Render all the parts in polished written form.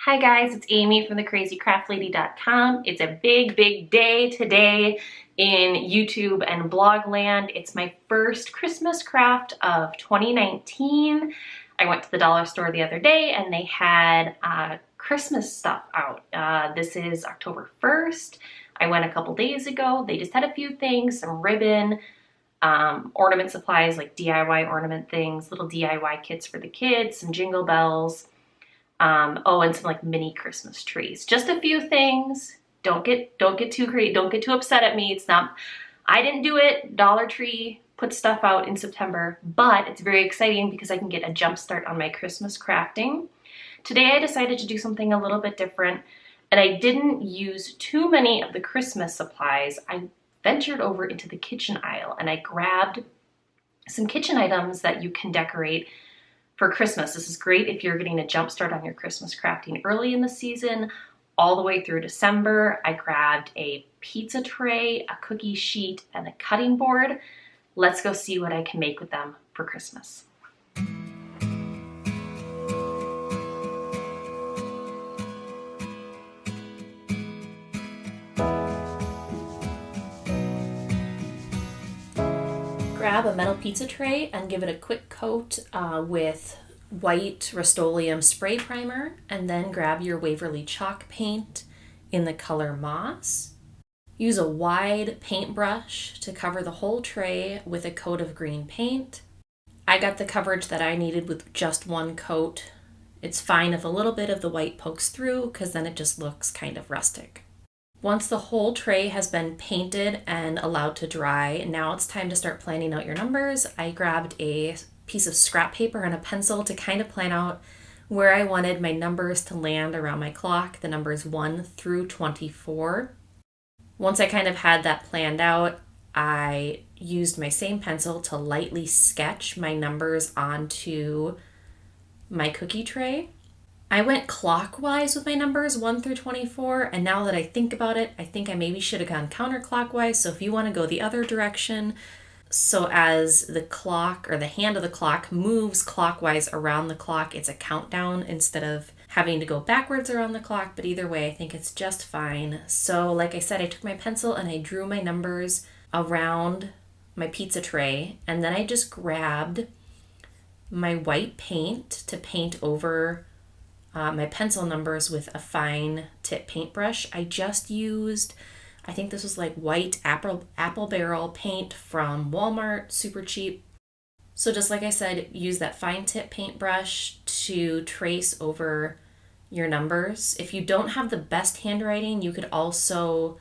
Hi guys, it's Amy from thecrazycraftlady.com. It's a big day today in YouTube and blog land. It's my first Christmas craft of 2019. I went to the dollar store the other day and they had Christmas stuff out. This is October 1st. I went a couple days ago. They just had a few things, some ribbon, ornament supplies like DIY ornament things, little DIY kits for the kids, some jingle bells. And some like mini Christmas trees. Just a few things. Don't get too crazy. Don't get too upset at me. It's not, I didn't do it. Dollar Tree put stuff out in September, but it's very exciting because I can get a jump start on my Christmas crafting. Today I decided to do something a little bit different, and I didn't use too many of the Christmas supplies. I ventured over into the kitchen aisle and I grabbed some kitchen items that you can decorate for Christmas. This is great if you're getting a jump start on your Christmas crafting early in the season, all the way through December. I grabbed a pizza tray, a cookie sheet, and a cutting board. Let's go see what I can make with them for Christmas. Grab a metal pizza tray and give it a quick coat with white Rust-Oleum spray primer, and then grab your Waverly chalk paint in the color moss. Use a wide paintbrush to cover the whole tray with a coat of green paint. I got the coverage that I needed with just one coat. It's fine if a little bit of the white pokes through because then it just looks kind of rustic. Once the whole tray has been painted and allowed to dry, now it's time to start planning out your numbers. I grabbed a piece of scrap paper and a pencil to kind of plan out where I wanted my numbers to land around my clock, the numbers 1 through 24. Once I kind of had that planned out, I used my same pencil to lightly sketch my numbers onto my cookie tray. I went clockwise with my numbers 1 through 24, and now that I think about it, I think I maybe should have gone counterclockwise. So if you want to go the other direction, so as the clock or the hand of the clock moves clockwise around the clock, it's a countdown instead of having to go backwards around the clock. But either way, I think it's just fine. So like I said, I took my pencil and I drew my numbers around my pizza tray, and then I just grabbed my white paint to paint over my pencil numbers with a fine tip paintbrush. I just used, I think this was like white apple barrel paint from Walmart, super cheap. So just like I said, use that fine tip paintbrush to trace over your numbers. If you don't have the best handwriting, you could also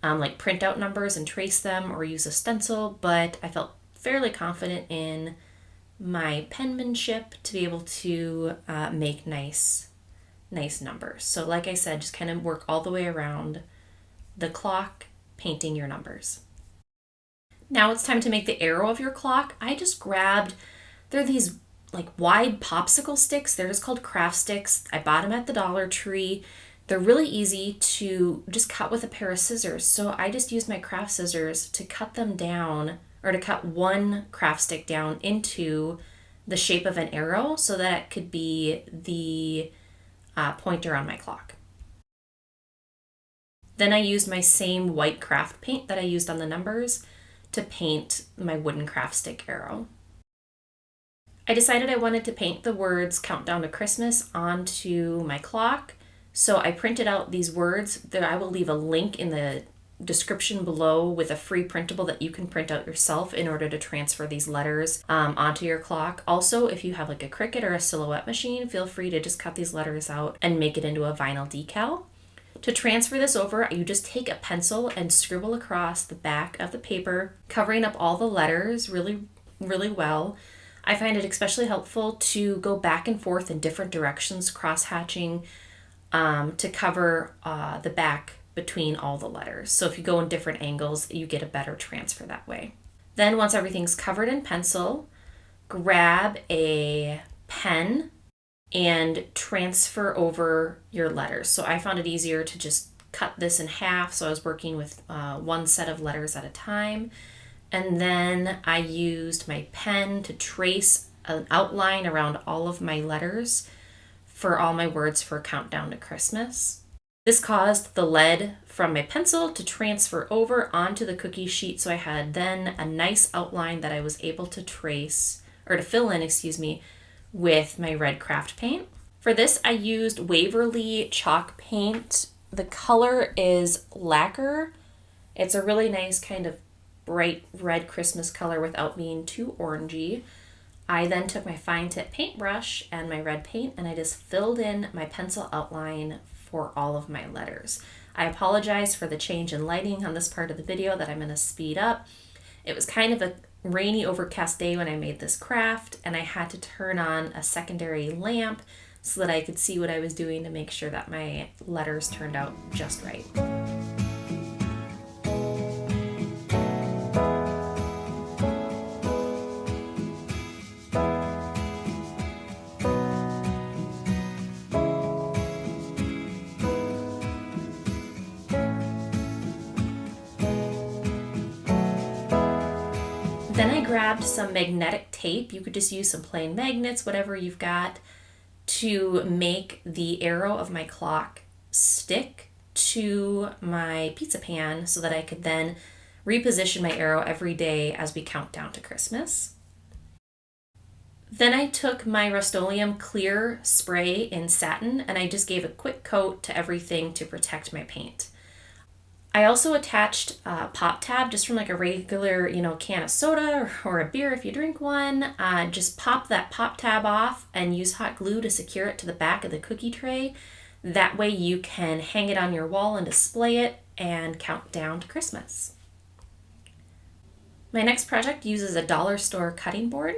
like print out numbers and trace them or use a stencil, but I felt fairly confident in my penmanship to be able to make nice numbers. So like I said, just kind of work all the way around the clock, painting your numbers. Now it's time to make the arrow of your clock. I just grabbed, they're these like wide popsicle sticks. They're just called craft sticks. I bought them at the Dollar Tree. They're really easy to just cut with a pair of scissors. So I just used my craft scissors to cut them down, or to cut one craft stick down into the shape of an arrow so that it could be the pointer on my clock. Then I used my same white craft paint that I used on the numbers to paint my wooden craft stick arrow. I decided I wanted to paint the words "Countdown to Christmas" onto my clock, so I printed out these words. That I will leave a link in the description below with a free printable that you can print out yourself in order to transfer these letters onto your clock. Also, if you have like a Cricut or a Silhouette machine, feel free to just cut these letters out and make it into a vinyl decal. To transfer this over, you just take a pencil and scribble across the back of the paper, covering up all the letters really well. I find it especially helpful to go back and forth in different directions, cross-hatching to cover the back between all the letters. So if you go in different angles, you get a better transfer that way. Then once everything's covered in pencil, grab a pen and transfer over your letters. So I found it easier to just cut this in half, so I was working with one set of letters at a time. And then I used my pen to trace an outline around all of my letters for all my words for Countdown to Christmas. This caused the lead from my pencil to transfer over onto the cookie sheet, so I had then a nice outline that I was able to trace, or to fill in, with my red craft paint. For this, I used Waverly chalk paint. The color is lacquer. It's a really nice kind of bright red Christmas color without being too orangey. I then took my fine tip paintbrush and my red paint and I just filled in my pencil outline for all of my letters. I apologize for the change in lighting on this part of the video that I'm going to speed up. It was kind of a rainy, overcast day when I made this craft, and I had to turn on a secondary lamp so that I could see what I was doing to make sure that my letters turned out just right. Then I grabbed some magnetic tape. You could just use some plain magnets, whatever you've got, to make the arrow of my clock stick to my pizza pan so that I could then reposition my arrow every day as we count down to Christmas. Then I took my Rust-Oleum clear spray in satin and I just gave a quick coat to everything to protect my paint. I also attached a pop tab just from like a regular, can of soda or a beer if you drink one. Just pop that pop tab off and use hot glue to secure it to the back of the cookie tray. That way you can hang it on your wall and display it and count down to Christmas. My next project uses a dollar store cutting board.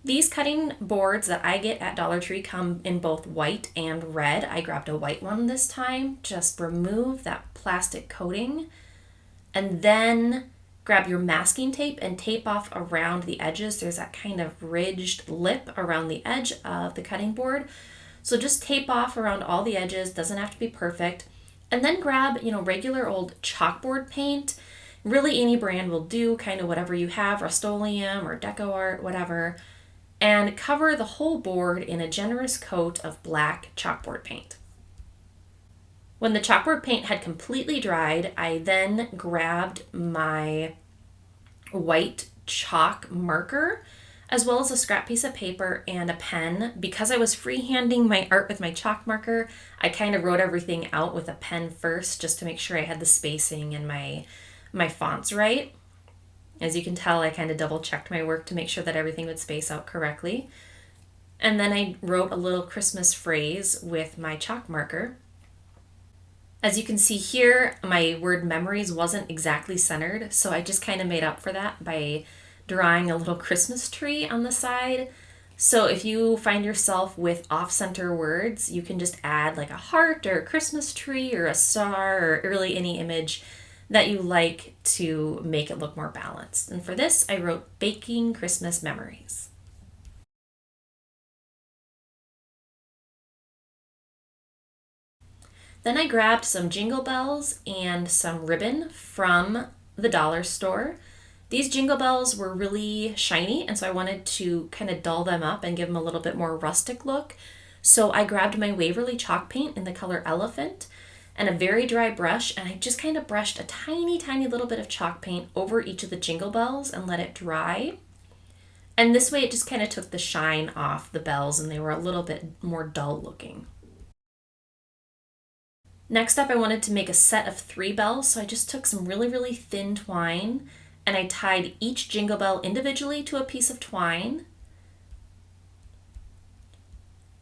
These cutting boards that I get at Dollar Tree come in both white and red. I grabbed a white one this time. Just remove that plastic coating and then grab your masking tape and tape off around the edges. There's that kind of ridged lip around the edge of the cutting board. So just tape off around all the edges, doesn't have to be perfect. And then grab, regular old chalkboard paint. Really any brand will do, kind of whatever you have, Rust-Oleum or Deco whatever. And cover the whole board in a generous coat of black chalkboard paint. When the chalkboard paint had completely dried, I then grabbed my white chalk marker as well as a scrap piece of paper and a pen. Because I was freehanding my art with my chalk marker, I kind of wrote everything out with a pen first just to make sure I had the spacing and my fonts right. As you can tell, I kind of double checked my work to make sure that everything would space out correctly. And then I wrote a little Christmas phrase with my chalk marker. As you can see here, my word memories wasn't exactly centered, so I just kind of made up for that by drawing a little Christmas tree on the side. So if you find yourself with off-center words, you can just add like a heart or a Christmas tree or a star or really any image that you like to make it look more balanced. And for this, I wrote Baking Christmas Memories. Then I grabbed some jingle bells and some ribbon from the dollar store. These jingle bells were really shiny, and so I wanted to kind of dull them up and give them a little bit more rustic look. So I grabbed my Waverly chalk paint in the color Elephant and a very dry brush, and I just kind of brushed a tiny, tiny little bit of chalk paint over each of the jingle bells and let it dry. And this way it just kind of took the shine off the bells and they were a little bit more dull looking. Next up, I wanted to make a set of 3 bells, so I just took some really, really thin twine and I tied each jingle bell individually to a piece of twine.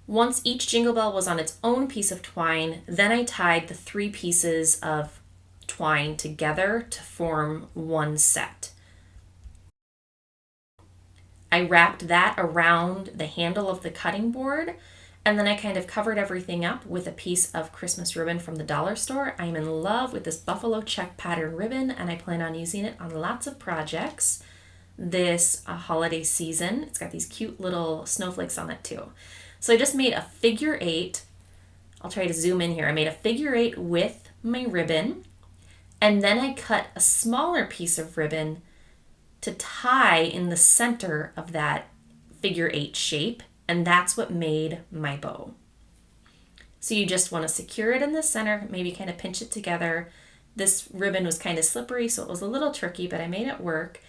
Once each jingle bell was on its own piece of twine, then I tied the 3 pieces of twine together to form one set. I wrapped that around the handle of the cutting board, and then I kind of covered everything up with a piece of Christmas ribbon from the dollar store. I'm in love with this buffalo check pattern ribbon, and I plan on using it on lots of projects this holiday season. It's got these cute little snowflakes on it too. So I just made a figure 8. I'll try to zoom in here. I made a figure 8 with my ribbon, and then I cut a smaller piece of ribbon to tie in the center of that figure 8 shape, and that's what made my bow. So you just want to secure it in the center, maybe kind of pinch it together. This ribbon was kind of slippery, so it was a little tricky, but I made it work.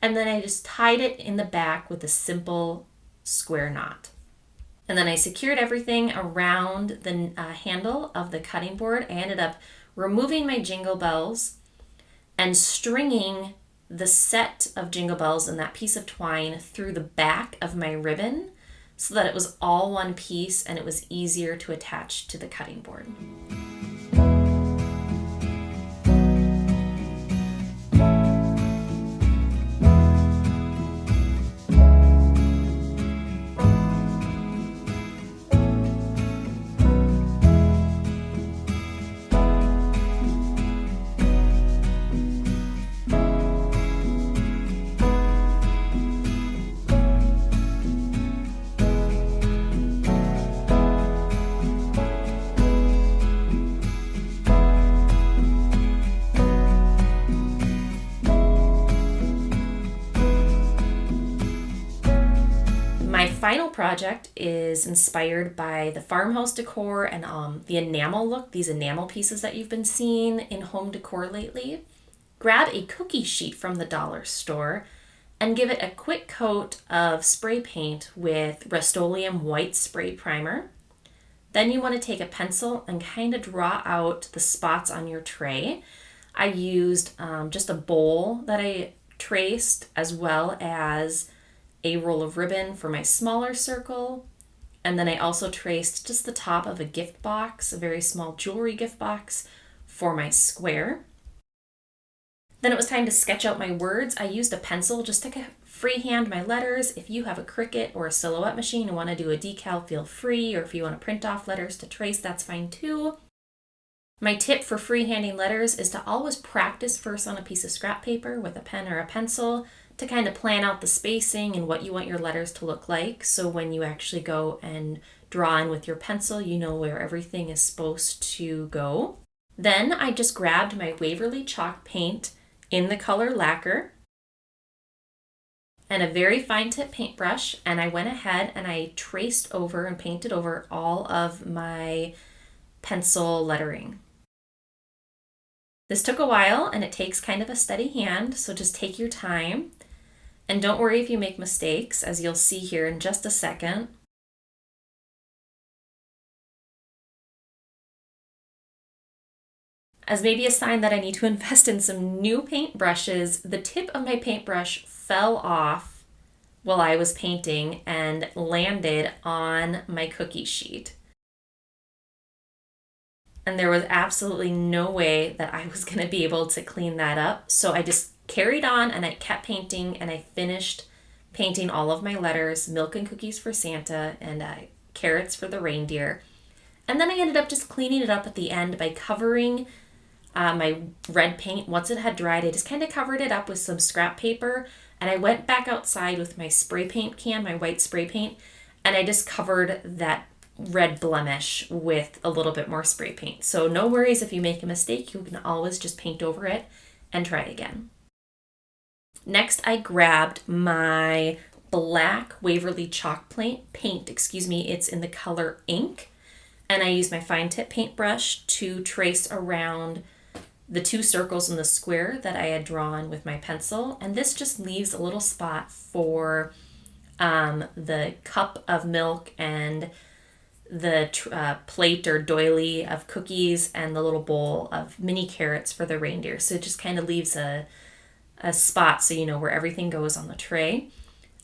And then I just tied it in the back with a simple square knot. And then I secured everything around the handle of the cutting board. I ended up removing my jingle bells and stringing the set of jingle bells and that piece of twine through the back of my ribbon so that it was all one piece and it was easier to attach to the cutting board. My final project is inspired by the farmhouse decor and the enamel look, these enamel pieces that you've been seeing in home decor lately. Grab a cookie sheet from the dollar store and give it a quick coat of spray paint with Rust-Oleum white spray primer. Then you want to take a pencil and kind of draw out the spots on your tray. I used just a bowl that I traced, as well as a roll of ribbon for my smaller circle. And then I also traced just the top of a gift box, a very small jewelry gift box, for my square. Then it was time to sketch out my words. I used a pencil just to freehand my letters. If you have a Cricut or a Silhouette machine and want to do a decal, feel free. Or if you want to print off letters to trace, that's fine too. My tip for freehanding letters is to always practice first on a piece of scrap paper with a pen or a pencil to kind of plan out the spacing and what you want your letters to look like. So when you actually go and draw in with your pencil, you know where everything is supposed to go. Then I just grabbed my Waverly chalk paint in the color lacquer and a very fine tip paintbrush, and I went ahead and I traced over and painted over all of my pencil lettering. This took a while and it takes kind of a steady hand, so just take your time. And don't worry if you make mistakes, as you'll see here in just a second. As maybe a sign that I need to invest in some new paintbrushes, the tip of my paintbrush fell off while I was painting and landed on my cookie sheet. And there was absolutely no way that I was going to be able to clean that up. So I just carried on and I kept painting, and I finished painting all of my letters, milk and cookies for Santa and carrots for the reindeer. And then I ended up just cleaning it up at the end by covering my red paint. Once it had dried, I just kind of covered it up with some scrap paper, and I went back outside with my spray paint can, my white spray paint, and I just covered that red blemish with a little bit more spray paint. So no worries if you make a mistake, you can always just paint over it and try again. Next, I grabbed my black Waverly chalk paint, it's in the color ink, and I used my fine tip paintbrush to trace around the two circles in the square that I had drawn with my pencil, and this just leaves a little spot for the cup of milk and the plate or doily of cookies and the little bowl of mini carrots for the reindeer. So it just kind of leaves a spot so you know where everything goes on the tray.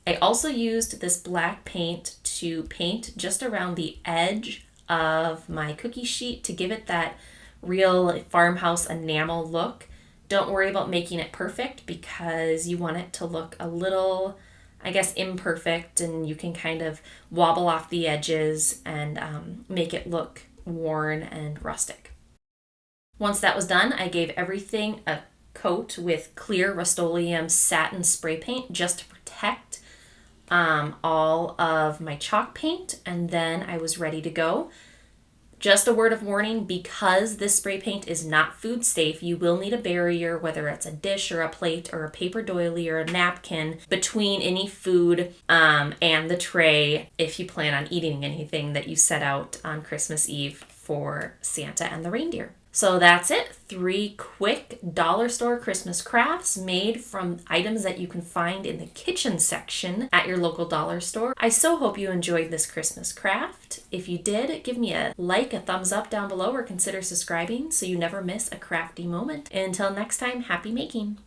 I also used this black paint to paint just around the edge of my cookie sheet to give it that real farmhouse enamel look. Don't worry about making it perfect because you want it to look a little, I guess, imperfect, and you can kind of wobble off the edges and make it look worn and rustic. Once that was done, I gave everything a coat with clear Rust-Oleum satin spray paint just to protect all of my chalk paint, and then I was ready to go. Just a word of warning, because this spray paint is not food safe, you will need a barrier, whether it's a dish or a plate or a paper doily or a napkin, between any food and the tray if you plan on eating anything that you set out on Christmas Eve for Santa and the reindeer. So that's it. 3 quick dollar store Christmas crafts made from items that you can find in the kitchen section at your local dollar store. I so hope you enjoyed this Christmas craft. If you did, give me a like, a thumbs up down below, or consider subscribing so you never miss a crafty moment. Until next time, happy making!